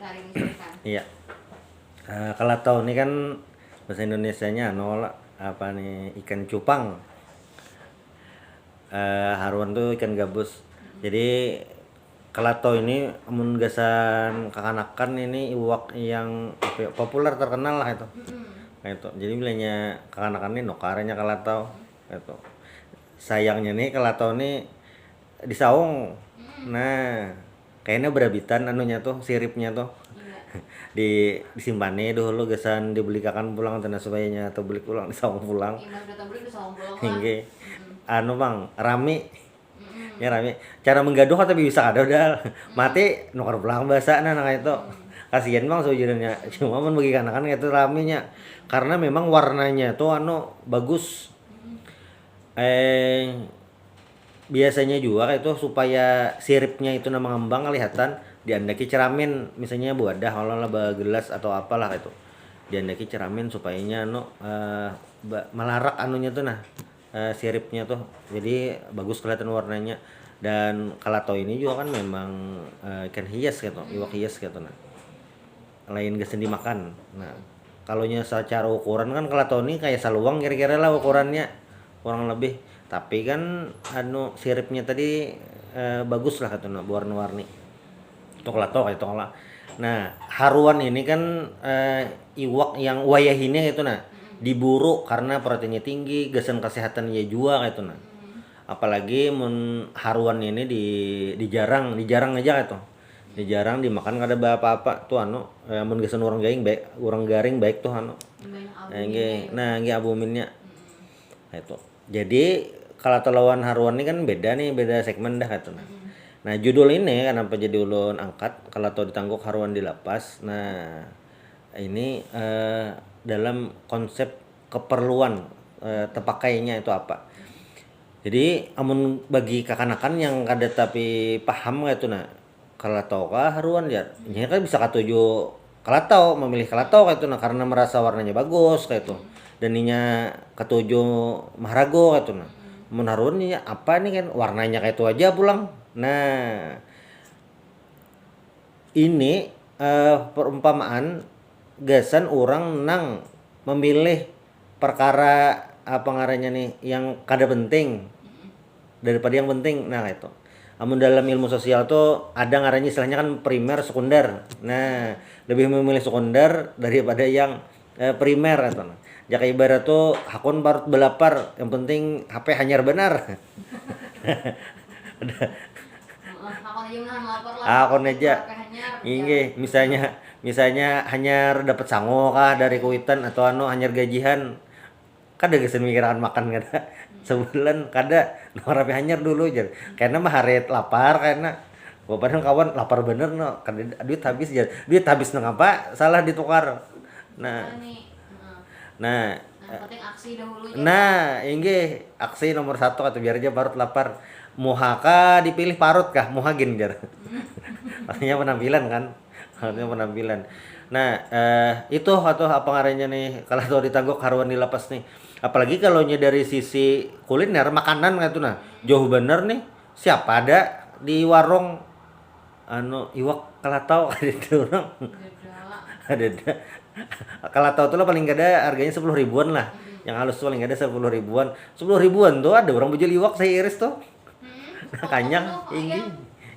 kita hari ini sajikan. Iya. Kalau tahu nih kan bahasa Indonesianya nol apa nih ikan cupang. Haruan tuh ikan gabus. Jadi kalato ini mun gasan kakanakan ini iwak yang apa ya, populer terkenal lah itu. Kayak itu. Jadi bilangnya kakanakan ini nokarenya kalato. Itu. Sayangnya nih kalato ini di saung. Nah, kayaknya berabitan anunya tuh, siripnya tuh. Iya. Disimpannya dulu gesan dibeli kakan pulang tanah supaya atau beli pulang di saung pulang. Imas data beli bisa pulang lah. Hingga anu bang rame ya rame cara menggaduh tapi bisa ada udah mati nukar pulang bahasa nah itu kasihan bang sejujurnya cuma men bagi kanakan itu ramenya karena memang warnanya tuh anu bagus biasanya juga itu supaya siripnya itu nama ngembang kelihatan diandaki ceramin misalnya buadah kalau lah gelas atau apalah itu diandaki ceramin supayanya anu malarak anunya tuh nah siripnya tuh jadi bagus kelihatan warnanya dan kalato ini juga kan memang ikan hias gitu iwak hias gitu nah lain gesen dimakan nah kalau secara ukuran kan kalato ini kayak saluang kira-kira lah ukurannya kurang lebih tapi kan anu siripnya tadi bagus lah kata warna-warni itu kalato kayak itu lah nah haruan ini kan iwak yang wayahinnya gitu nah diburu karena proteinnya tinggi gesen kesehatannya juga gitu nah apalagi mun haruan ini dijarang aja gitu dijarang dimakan kada apa-apa tuh anu mun gesen orang garing baik tuh anu nah nggih albuminnya nah, itu jadi kalau lawan haruan ini kan beda segmen dah gitu nah judul ini kenapa jadi ulun angkat kalau ditangguk haruan di lapas nah ini dalam konsep keperluan terpakainya itu apa jadi amun bagi kakanakan yang kada tapi paham gitu nah kalau tahu kah haruan ya ini kan bisa katuju kalau tahu memilih kalau tahu gitu nah karena merasa warnanya bagus kayak itu dan ininya katuju maharago gitu nah mun haruan ini apa nih kan warnanya kayak itu aja pulang nah ini perumpamaan gasan orang nang memilih perkara apa ngarannya nih yang kada penting daripada yang penting nah itu amun dalam ilmu sosial tuh ada ngarannya istilahnya kan primer sekunder nah lebih memilih sekunder daripada yang primer atau nah jaka ibarat tuh hakun parut belapar yang penting HP hanyar benar akun aja inge misalnya hanyar dapat sango kah dari kuitan atau anu hanyar gajian kada gesen mikiran makan kada sebulan kada nomor HP hanyar dulu aja karena mah haret lapar karena padahal kawan lapar bener no kada duit habis nang apa salah ditukar nah nah penting aksi dahulu nah inge aksi nomor 1 atau biar aja parut lapar muhaka dipilih parut kah muhagin jar artinya penampilan nah itu atau apa ngarannya nih kalau tuh ditangguk haruan di lapas nih apalagi kalau dari sisi kuliner makanan gitu nah jauh bener nih siapa ada di warung anu iwak kalatau ada di orang ada kalatau tuh lah paling gada harganya 10 ribuan lah yang halus tuh paling gada 10 ribuan 10 ribuan tuh ada orang bujul iwak saya iris tuh kanyang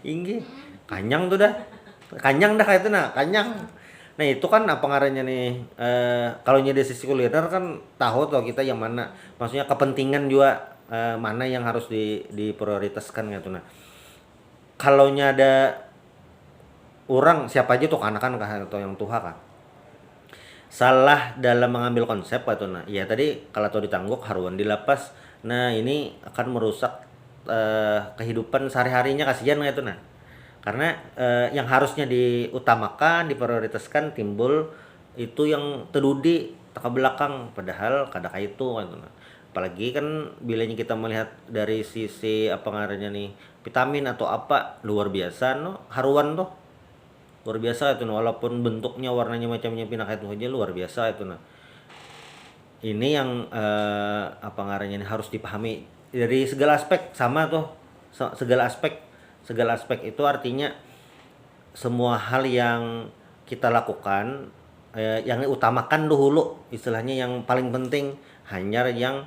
inggi kanyang tuh dah kanyang dah kayak itu nah kanyang nah itu kan apa ngarannya nih kalau dari sisi kuliner kan tahu tuh kita yang mana maksudnya kepentingan juga mana yang harus diprioritaskan gitu nah kalau ada orang siapa aja tuh kanakan kah atau yang tua kah salah dalam mengambil konsep gitu nah ya tadi kalau tuh ditangguk haruan di lapas nah ini akan merusak kehidupan sehari-harinya kasihan gitu nah karena yang harusnya diutamakan diprioritaskan timbul itu yang terdudi ke belakang padahal kada kayak itu gitu nah apalagi kan bilanya kita melihat dari sisi apa ngarannya nih vitamin atau apa luar biasa no haruan tuh luar biasa itu no walaupun bentuknya warnanya macamnya pindah kayak itu aja luar biasa itu nah ini yang apa ngarannya nih harus dipahami dari segala aspek sama tuh segala aspek itu artinya semua hal yang kita lakukan, yang utamakan dulu istilahnya, yang paling penting, hanyar yang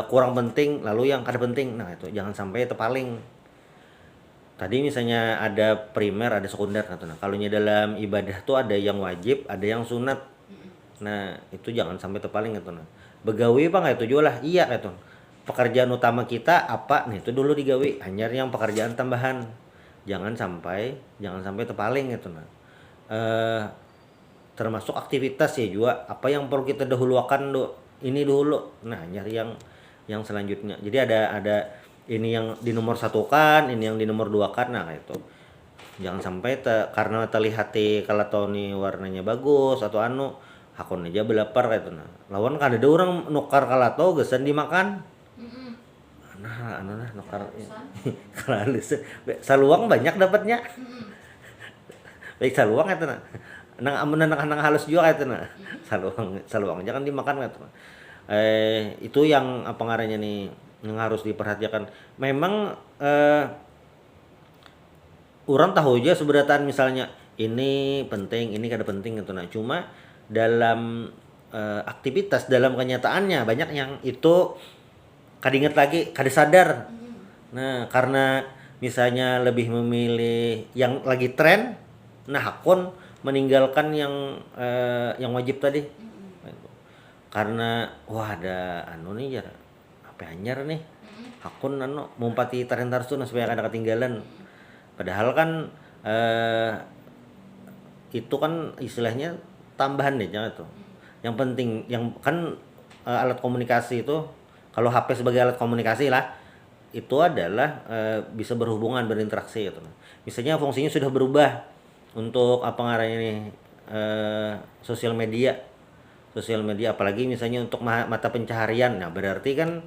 kurang penting, lalu yang kada penting. Nah itu jangan sampai terpaling. Tadi misalnya ada primer, ada sekunder gitu. Nah, kalau dalam ibadah tuh ada yang wajib, ada yang sunat. Nah, itu jangan sampai terpaling gitu. Nah, begawi apa nggak itu juga lah. Iya gitu. Pekerjaan utama kita apa? Nah, itu dulu digawi. Hanya yang pekerjaan tambahan. Jangan sampai terpaling gitu. Nah, eh, termasuk aktivitas ya juga. Apa yang perlu kita dahulukan ini dulu. Nah, nyari yang selanjutnya. Jadi ada ini yang di nomor satu kan, ini yang di nomor dua kan, nah itu jangan sampai karena terlihat kalau tahu nih warnanya bagus atau anu hakun aja belapar gitu. Nah lawan kan ada orang nukar kalau tahu gesan dimakan. Mm-mm. Nah anu nah nukar Halusan. kalau halus saluang banyak dapatnya. Mm-mm. Baik saluang itu nah nang halus juga itu nah saluang jangan dimakan gitu. Itu yang apa ngarannya nih yang harus diperhatikan. Memang orang tahu aja seberataan misalnya ini penting, ini kada penting gitu. Nah, cuma dalam aktivitas dalam kenyataannya banyak yang itu kada inget lagi, kada sadar. Mm-mm. Nah, karena misalnya lebih memilih yang lagi tren, nah hakun meninggalkan yang wajib tadi. Mm-mm. Karena wah ada anu nih jar apa anyar nih Mm-mm. hakun anu mumpati tren tarsun supaya kada ketinggalan. Padahal kan eh, itu kan istilahnya tambahan deh jangan itu. Yang penting yang kan alat komunikasi itu kalau HP sebagai alat komunikasi lah itu adalah bisa berhubungan berinteraksi gitu. Misalnya fungsinya sudah berubah untuk apa ngarannya ini eh, sosial media apalagi misalnya untuk mata pencaharian. Nah berarti kan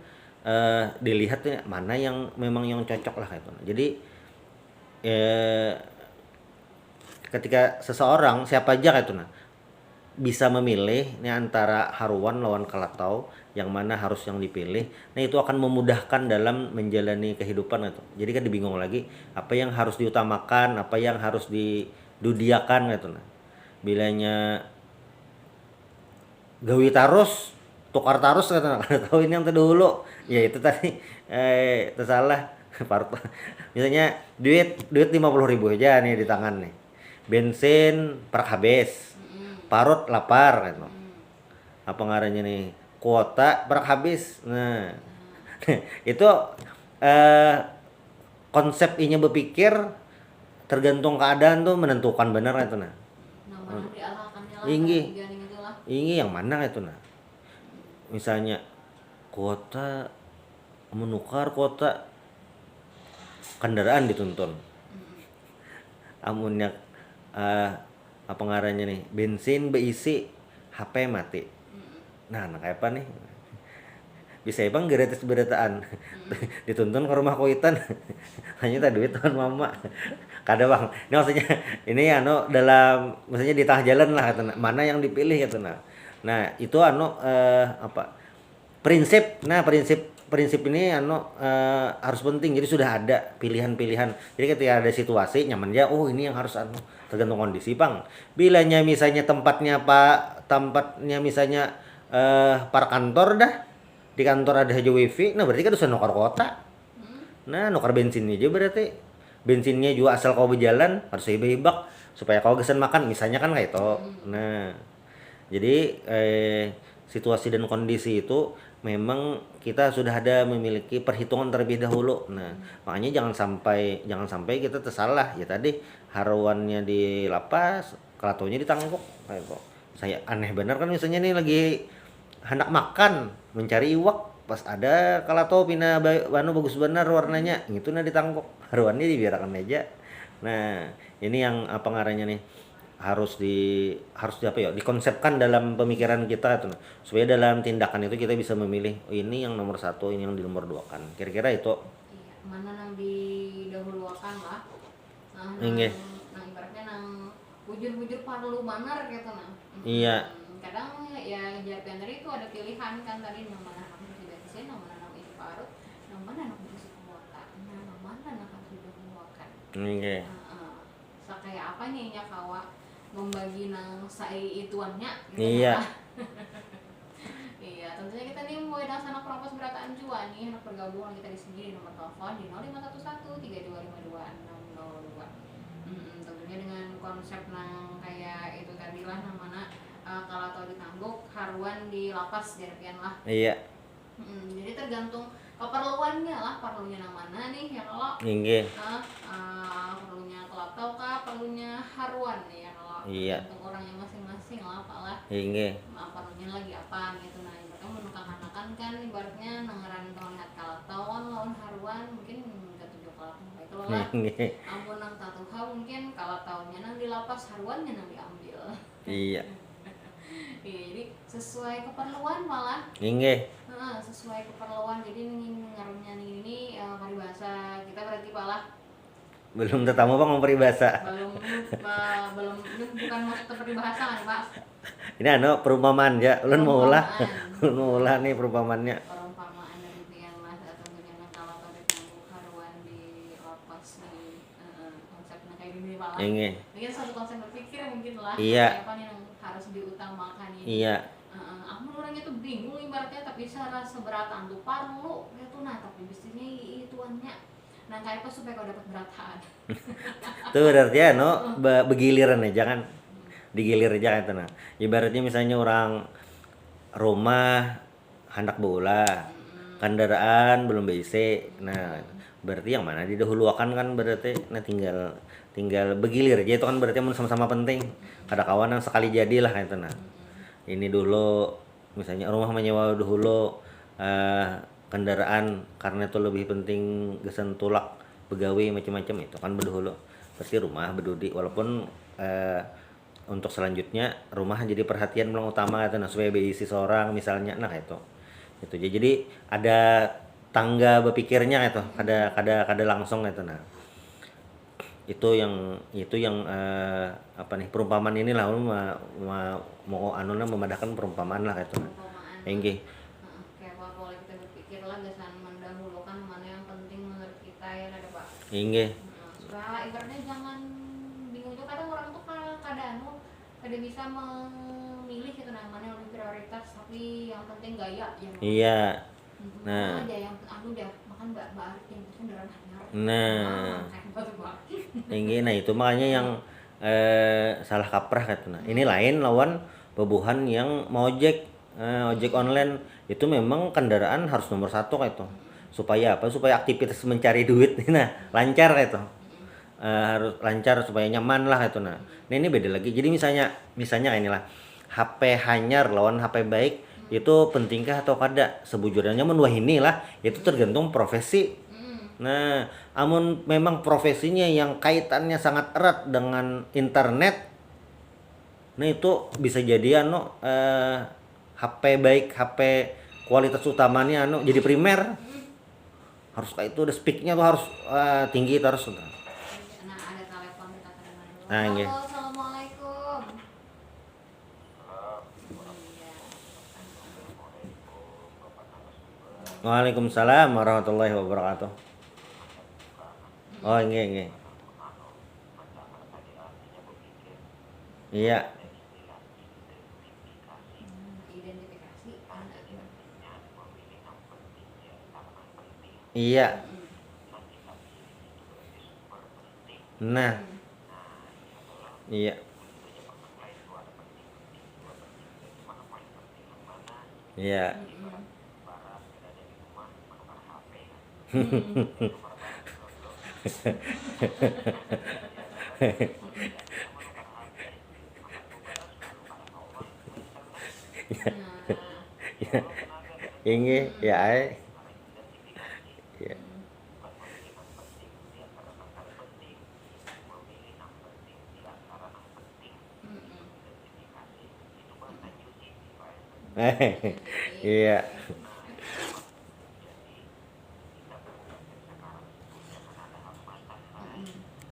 dilihat mana yang memang yang cocok lah gitu. Jadi eh, ketika seseorang siapa aja gitu nah bisa memilih nih antara haruan lawan kalatau yang mana harus yang dipilih. Nah itu akan memudahkan dalam menjalani kehidupan gitu. Jadi kan dibingung lagi apa yang harus diutamakan, apa yang harus didudiakan gitu nah. Bilanya gawi tarus tukar tarus kata nah, kada tahu ini yang terdahulu ya itu tadi tersalah Parto. Misalnya duit 50.000 aja nih di tangan nih, bensin per habis, Mm-mm. parut lapar gitu. Mm-mm. Apa ngarannya nih kuota per habis. Nah itu eh, konsep inya berpikir tergantung keadaan tuh menentukan benar itu nah. Nah, mana diarahkannya lah Inggi tiga nih gitu lah. ini yang mana itu nah, misalnya kuota menukar kuota kendaraan dituntun, Mm-mm. amunnya eh, apa ngarannya nih bensin beisi HP mati. Mm-mm. Nah kayak apa nih bisa bang gratis berataan Mm-mm. dituntun ke rumah kuitan hanya tak duit tuan mama kada bang ini maksudnya ini anu dalam maksudnya di tengah jalan lah kata, mana yang dipilih gitu nah itu anu apa prinsip. Nah prinsip ini anu harus penting. Jadi sudah ada pilihan-pilihan. Jadi ketika ada situasi nyaman ya, oh ini yang harus anu tergantung kondisi bang. Bilanya misalnya tempatnya misalnya par kantor dah, di kantor ada aja wifi, nah berarti kan udah nukar kota. Mm-mm. Nah nukar bensinnya aja berarti bensinnya juga asal kau berjalan harus hibak supaya kau gesan makan misalnya kan kayak itu. Nah jadi situasi dan kondisi itu memang kita sudah ada memiliki perhitungan terlebih dahulu. Nah, makanya jangan sampai kita tersalah. Ya tadi haruannya di lapas, kelatonya ditangguk kayak itu. Saya aneh bener kan misalnya nih lagi hendak makan, mencari iwak pas ada kalato pina banu bagus benar warnanya, itu nah ditangguk. Haruannya dibiarkan aja. Nah, ini yang apa ngarannya nih? Harus di apa ya dikonsepkan dalam pemikiran kita tuh supaya dalam tindakan itu kita bisa memilih oh, ini yang nomor satu ini yang di nomor dua kan kira-kira itu. Iya, mana nang didahuluakan lah. Nah, Inge. nang ibaratnya nang bujur-bujur parlu manar gitu nah. Iya. Kadang ya jawaban tadi itu ada pilihan kan tadi nang mana nang isi bensin, nang mana nang isi parut, nang mana nang isi kuota, nang mana nang harus didahuluakan. Oke. Kayak apanya ya kawa membagi nang sai ituannya gitu Iya. nah. Iya, tentunya kita nih mulai dengan sanak promos berataan jua nih harus bergabung kita di sini di nomor telepon di 0511 3252 tentunya dengan konsep nang kayak itu tadi lah namanya kalau tahu ditangguk haruan di lapas jadian lah. Iya. Jadi tergantung keperluannya lah, perlunya yang mana nih ya kalau Inggih. perlunya kelapau kah, perlunya haruan nih ya kalau Iya. tergantung orangnya masing-masing lah pak lah. Inggih. Perlunya lagi apa gitu nah ibaratnya menukang-anakan kan ibaratnya nengeran kalau lihat kalauan lawan haruan mungkin ketujuh kalapau itu lah. Inggih. Ampun nang tatuha mungkin kalau tahunnya nang di lapas haruannya nang diambil. Iya. Iya, jadi sesuai keperluan malah. Inggih. Sesuai keperluan jadi ngaruhnya ini peribahasa kita berarti malah Belum tetamu Bang memperibahasa. belum ini bukan maksud peribahasa kan Pak. Ini perumpamaan ya. Ulun mau ulah. Ulun mau ulah nih perumpamaannya. Perumpamaan dari pian mas atau bagaimana kalau pada kamu haruan di lapas nih konsepnya kayak gini malah. Inggih. Mungkin satu konsep berpikir mungkin lah. Iya. Apa nih yang harus diutamakan ini. Iya. Aku orangnya tuh bingung ibaratnya tapi seberatan tuh parlu itu nah tapi bisnisnya ituannya nah kayak apa supaya kau dapat berataan. Itu berarti ya begiliran aja kan. Digilir aja itu nah. Ibaratnya misalnya orang rumah hendak berulah, kendaraan belum BC. Nah, berarti yang mana didahulukan kan berarti nah tinggal begilir aja itu kan berarti sama-sama penting. Kada kawan yang sekali jadilah itu nah. Ini dulu misalnya rumah menyewa dulu kendaraan karena itu lebih penting gesen tulak begawi macam-macam itu kan berdahulu pasti rumah berdudi walaupun untuk selanjutnya rumah jadi perhatian paling utama itu nah supaya berisi seorang misalnya nah itu jadi ada tangga berpikirnya itu kada langsung itu nah itu yang apa nih perumpamaan inilah mau memadahkan perumpamaan lah itu enggih Kayak apa boleh kita berpikir lah gesan mendahulukan mana yang penting menurut kita ya ada Pak. enggih Supaya ibaratnya jangan bingung juga kadang orang tuh kada bisa memilih gitu nah mana yang lebih prioritas tapi yang penting gaya yang iya nah aja yang dah makan mbak yang penting hanyar nah kayak enggih nah itu makanya yang salah kaprah gitu nah ini lain lawan bebuhan yang mau ojek online itu memang kendaraan harus nomor satu kayak itu supaya apa supaya aktivitas mencari duit nah lancar kayak itu harus lancar supaya nyaman lah itu nah ini beda lagi jadi misalnya inilah HP hanyar lawan HP baik itu pentingkah atau kada sebujurnya menurut inilah itu tergantung profesi. Nah amun memang profesinya yang kaitannya sangat erat dengan internet nah itu bisa jadi HP baik HP kualitas utamanya jadi primer harus kayak itu speaknya tuh harus tinggi terus. nah ada telepon kita terima dulu. Nah, Halo, iya. assalamualaikum. Waalaikumsalam warahmatullahi wabarakatuh. Oh nggih. Iya. Identifikasi anak. Iya. Nah. Iya. Iya. Ini ya ya. Iya.